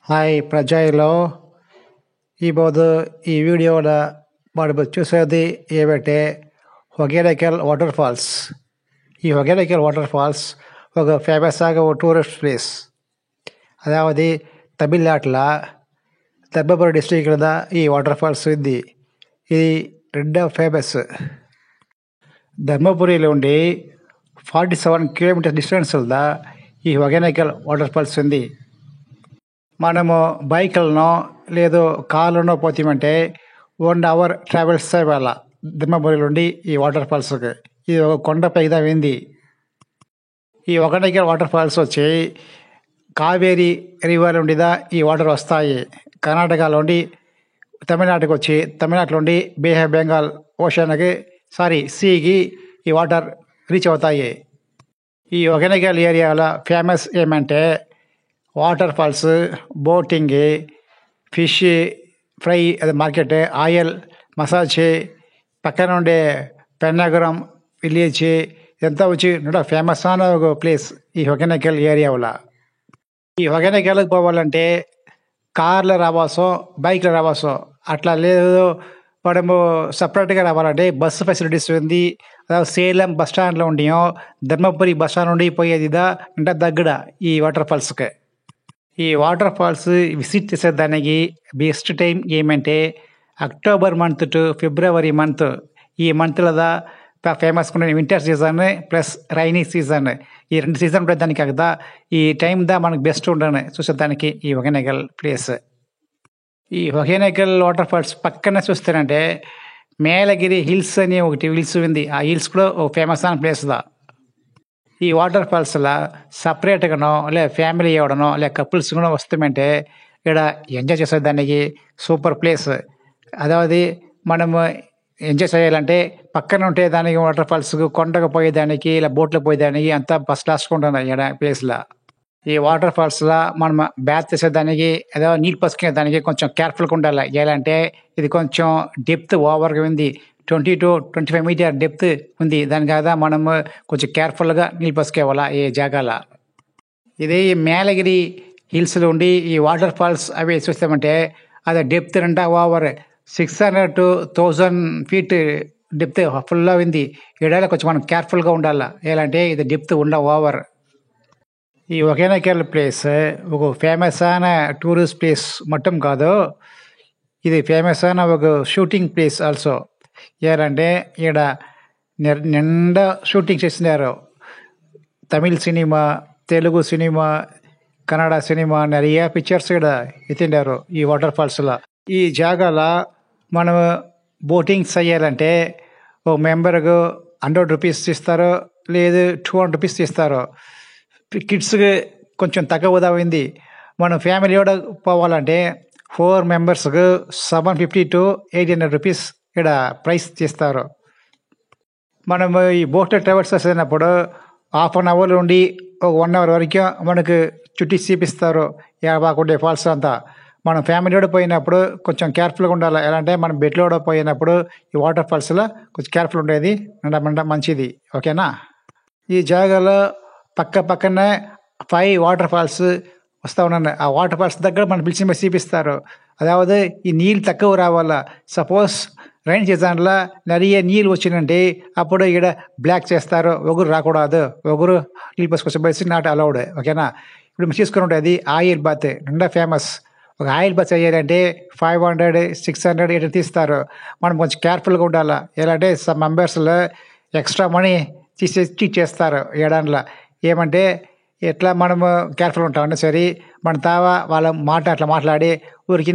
Hi ಪ್ರಜೆಯಲ್ಲೋ ఈరోజు ఈ వీడియోలో మనం చూసేది ఏమంటే హొగేనకల్ వాటర్ ఫాల్స్. ఈ హొగేనకల్ వాటర్ ఫాల్స్ ఒక ఫేమస్ ఆగ ఒక టూరిస్ట్ ప్లేస్. అதாவது తమిళనాడులో ధర్మపురి డిస్ట్రిక్ట్లో ఈ వాటర్ ఫాల్స్ ఉంది. ఇది రెండో ఫేమస్. ధర్మపురిలో ఉండి 47 కిలోమీటర్ డిస్టెన్స్ ఉందా ఈ హొగేనకల్ వాటర్ ఫాల్స్ ఉంది. మనము బైక్లనో లేదో కార్లోనో పోతామంటే 1 అవర్ ట్రావెల్స్ చేయాల ధర్మపురి నుండి ఈ వాటర్ ఫాల్స్కి. ఇది ఒక కొండపైన ఉంది. ఈ హొగేనకల్ వాటర్ ఫాల్స్ వచ్చి కావేరీ రివర్ నుండిదా ఈ వాటర్ వస్తాయి. కర్ణాటకలో నుండి తమిళనాడుకి వచ్చి తమిళనాడు నుండి బే ఆఫ్ బెంగాల్ ఓషన్కి సీకి ఈ వాటర్ రీచ్ అవుతాయి. ఈ హొగేనకల్ ఏరియాలో ఫేమస్ ఏమంటే water falls, boating, fish fry, అది మార్కెట్, ఆయిల్ మసాజ్, పక్కన ఉండే పెన్నాగరం విలేజ్ ఇదంతా వచ్చి ఫేమస్ అయిన ఒక ప్లేస్ ఈ హొగేనకల్ ఏరియాలో. ఈ హొగేనకల్కి పోవాలంటే కార్లో రావాసో బైక్లో రావాసో, అట్లా లేదు మనము సపరేట్గా రావాలంటే బస్సు ఫెసిలిటీస్ ఉంది. అதாவது సేలం బస్ స్టాండ్లో ఉండియో ధర్మపురి బస్ స్టాండ్ నుండి పోయేదిదా అంటే దగ్గర ఈ వాటర్ ఫాల్స్కి. ఈ వాటర్ ఫాల్స్ విజిట్ చేసేదానికి బెస్ట్ టైం ఏమంటే October month to February month. ఈ మంత్లో ఫేమస్ ఉన్న winter season plus rainy season, ఈ 2 సీజన్ ఉండేదానికి కదా ఈ టైం మనకు బెస్ట్ ఉండను చూసేదానికి ఈ హొగేనకల్ ప్లేస్. ఈ హొగేనకల్ వాటర్ ఫాల్స్ పక్కన చూస్తారంటే మేలగిరి హిల్స్ అని ఒకటి హిల్స్ ఉంది. ఆ హిల్స్ కూడా ఒక ఫేమస్ అయిన ప్లేస్దా. ఈ వాటర్ ఫాల్స్లో సపరేట్గానో లే ఫ్యామిలీ ఎవడనో లే కపుల్స్ కూడా వస్తామంటే ఇక్కడ ఎంజాయ్ చేసేదానికి సూపర్ ప్లేస్. అதாவது మనము ఎంజాయ్ చేయాలంటే పక్కన ఉంటే దానికి వాటర్ ఫాల్స్ కొండకు పోయేదానికి ఇలా బోట్లో పోయేదానికి అంతా ఫస్ట్ క్లాస్గా ఉంటుంది ఇక్కడ ప్లేస్లో. ఈ వాటర్ ఫాల్స్లో మనం బ్యాత్ చేసేదానికి ఏదో నీళ్ళు పసుకునేదానికి కొంచెం కేర్ఫుల్గా ఉండాలి. ఎలాంటే ఇది కొంచెం డెప్త్ ఓవర్గా ఉంది. 20 to 25 మీటర్ డెప్త్ ఉంది. దాని కదా మనం కొంచెం కేర్ఫుల్గా నీళ్ళు పసుకేవాలా ఈ జాగాలో. ఇది మేలగిరి హిల్స్లో ఉండి ఈ వాటర్ ఫాల్స్ అవి చూస్తామంటే అది depth over 600 to 1000 feet depth ఫుల్గా ఉంది. ఏడాది కొంచెం మనం కేర్ఫుల్గా ఉండాలి. ఎలాంటే ఇది డెప్త్ ఓవర్. ఈ హొగేనకల్ ప్లేస్ ఒక ఫేమస్ అయిన టూరిస్ట్ ప్లేస్ మొత్తం కాదు, ఇది ఫేమస్ అయిన ఒక షూటింగ్ ప్లేస్ ఆల్సో. ఏరంటే ఇక్కడ నిండా షూటింగ్ చేసినారు. Tamil cinema, Telugu cinema, Kannada cinema நிறைய పిక్చర్స్ ఇక్కడ ఎత్తిండారు ఈ వాటర్ ఫాల్స్లో. ఈ జాగాలో మనం బోటింగ్ చేయాలంటే ఒక మెంబర్కు 100 రూపీస్ ఇస్తారు, లేదు 200 రూపీస్ ఇస్తారు. కిడ్స్కి కొంచెం తక్కువ అయింది. మనం ఫ్యామిలీ కూడా పోవాలంటే 4 మెంబర్స్కు 750 to 800 రూపీస్ ఇక్కడ ప్రైస్ చేస్తారు. మనం ఈ బోట్ ట్రావెల్స్ చేసినప్పుడు హాఫ్ అన్ అవర్ నుండి ఒక 1 అవర్ వరకు మనకు చుట్టి చూపిస్తారు బాగుండే ఫాల్స్ అంతా. మనం ఫ్యామిలీ కూడా పోయినప్పుడు కొంచెం కేర్ఫుల్గా ఉండాలి. ఎలా అంటే మనం బెట్లో కూడా పోయినప్పుడు ఈ వాటర్ ఫాల్స్లో కొంచెం కేర్ఫుల్ ఉండేది మంచిది. ఓకేనా. ఈ జాగాలో పక్కనే 5 వాటర్ ఫాల్స్ వస్తూ ఉన్నాను. ఆ వాటర్ ఫాల్స్ దగ్గర మనం పిలిచి చూపిస్తారు. అதாவது ఈ నీళ్ళు తక్కువ రావాలా. సపోజ్ రైన్ సీజన్లో நிறைய నీళ్ళు వచ్చిందంటే అప్పుడు ఇక్కడ బ్లాక్ చేస్తారు. ఒగురు రాకూడదు, ఒగురు నీళ్ళు పోసుకొచ్చి నాట్ అలౌడ్. ఓకేనా. ఇప్పుడు తీసుకుని ఉంటుంది ఆయిల్ బాత్ నిండా ఫేమస్. ఒక ఆయిల్ బాత్ చేయాలంటే 500, 600 ఇట్లా తీస్తారు. మనం కొంచెం కేర్ఫుల్గా ఉండాలి. ఎలా అంటే సమ్ మెంబర్స్లో ఎక్స్ట్రా మనీ చీట్ చేస్తారు ఏడాదిలో. ఏమంటే ఎట్లా మనము కేర్ఫుల్ ఉంటామంటే సరే మన తావా వాళ్ళ అట్లా మాట్లాడి ఊరికి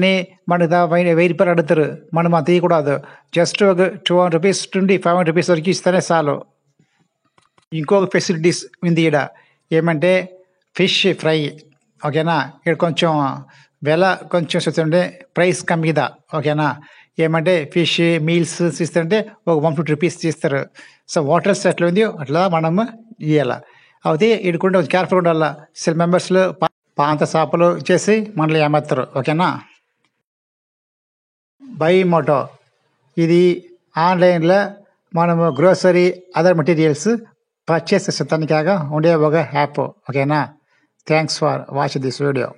మనకు 1000 రూపాయలు అడుగుతారు. మనం అది తీయకూడదు. జస్ట్ ఒక 200 రూపీస్ నుండి 500 రూపీస్ వరకు ఇస్తేనే చాలు. ఇంకొక ఫెసిలిటీస్ ఉంది ఇక్కడ ఏమంటే ఫిష్ ఫ్రై. ఓకేనా. ఇక్కడ కొంచెం వెల కొంచెం చూస్తుంటే ప్రైస్ కమ్మిదా. ఓకేనా. ఏమంటే ఫిష్ మీల్స్ ఇస్తుంటే ఒక 150 రూపీస్ ఇస్తారు. సో హోటల్స్ ఎట్లా ఉంది అట్లా మనము ఇవ్వాలి. అయితే ఇడుకుంటే కొంచెం కేర్ఫుల్ ఉండాలి. సెల్ మెంబర్స్లో పాత షాపులు చేసి మనల్ని ఏమేస్తారు. ఓకేనా. బై మోటో ఇది ఆన్లైన్లో మనము గ్రోసరీ అదర్ మెటీరియల్స్ పర్చేస్ చేసేదానికాగా ఉండే ఒక యాప్. ఓకేనా. Thanks for watch this video.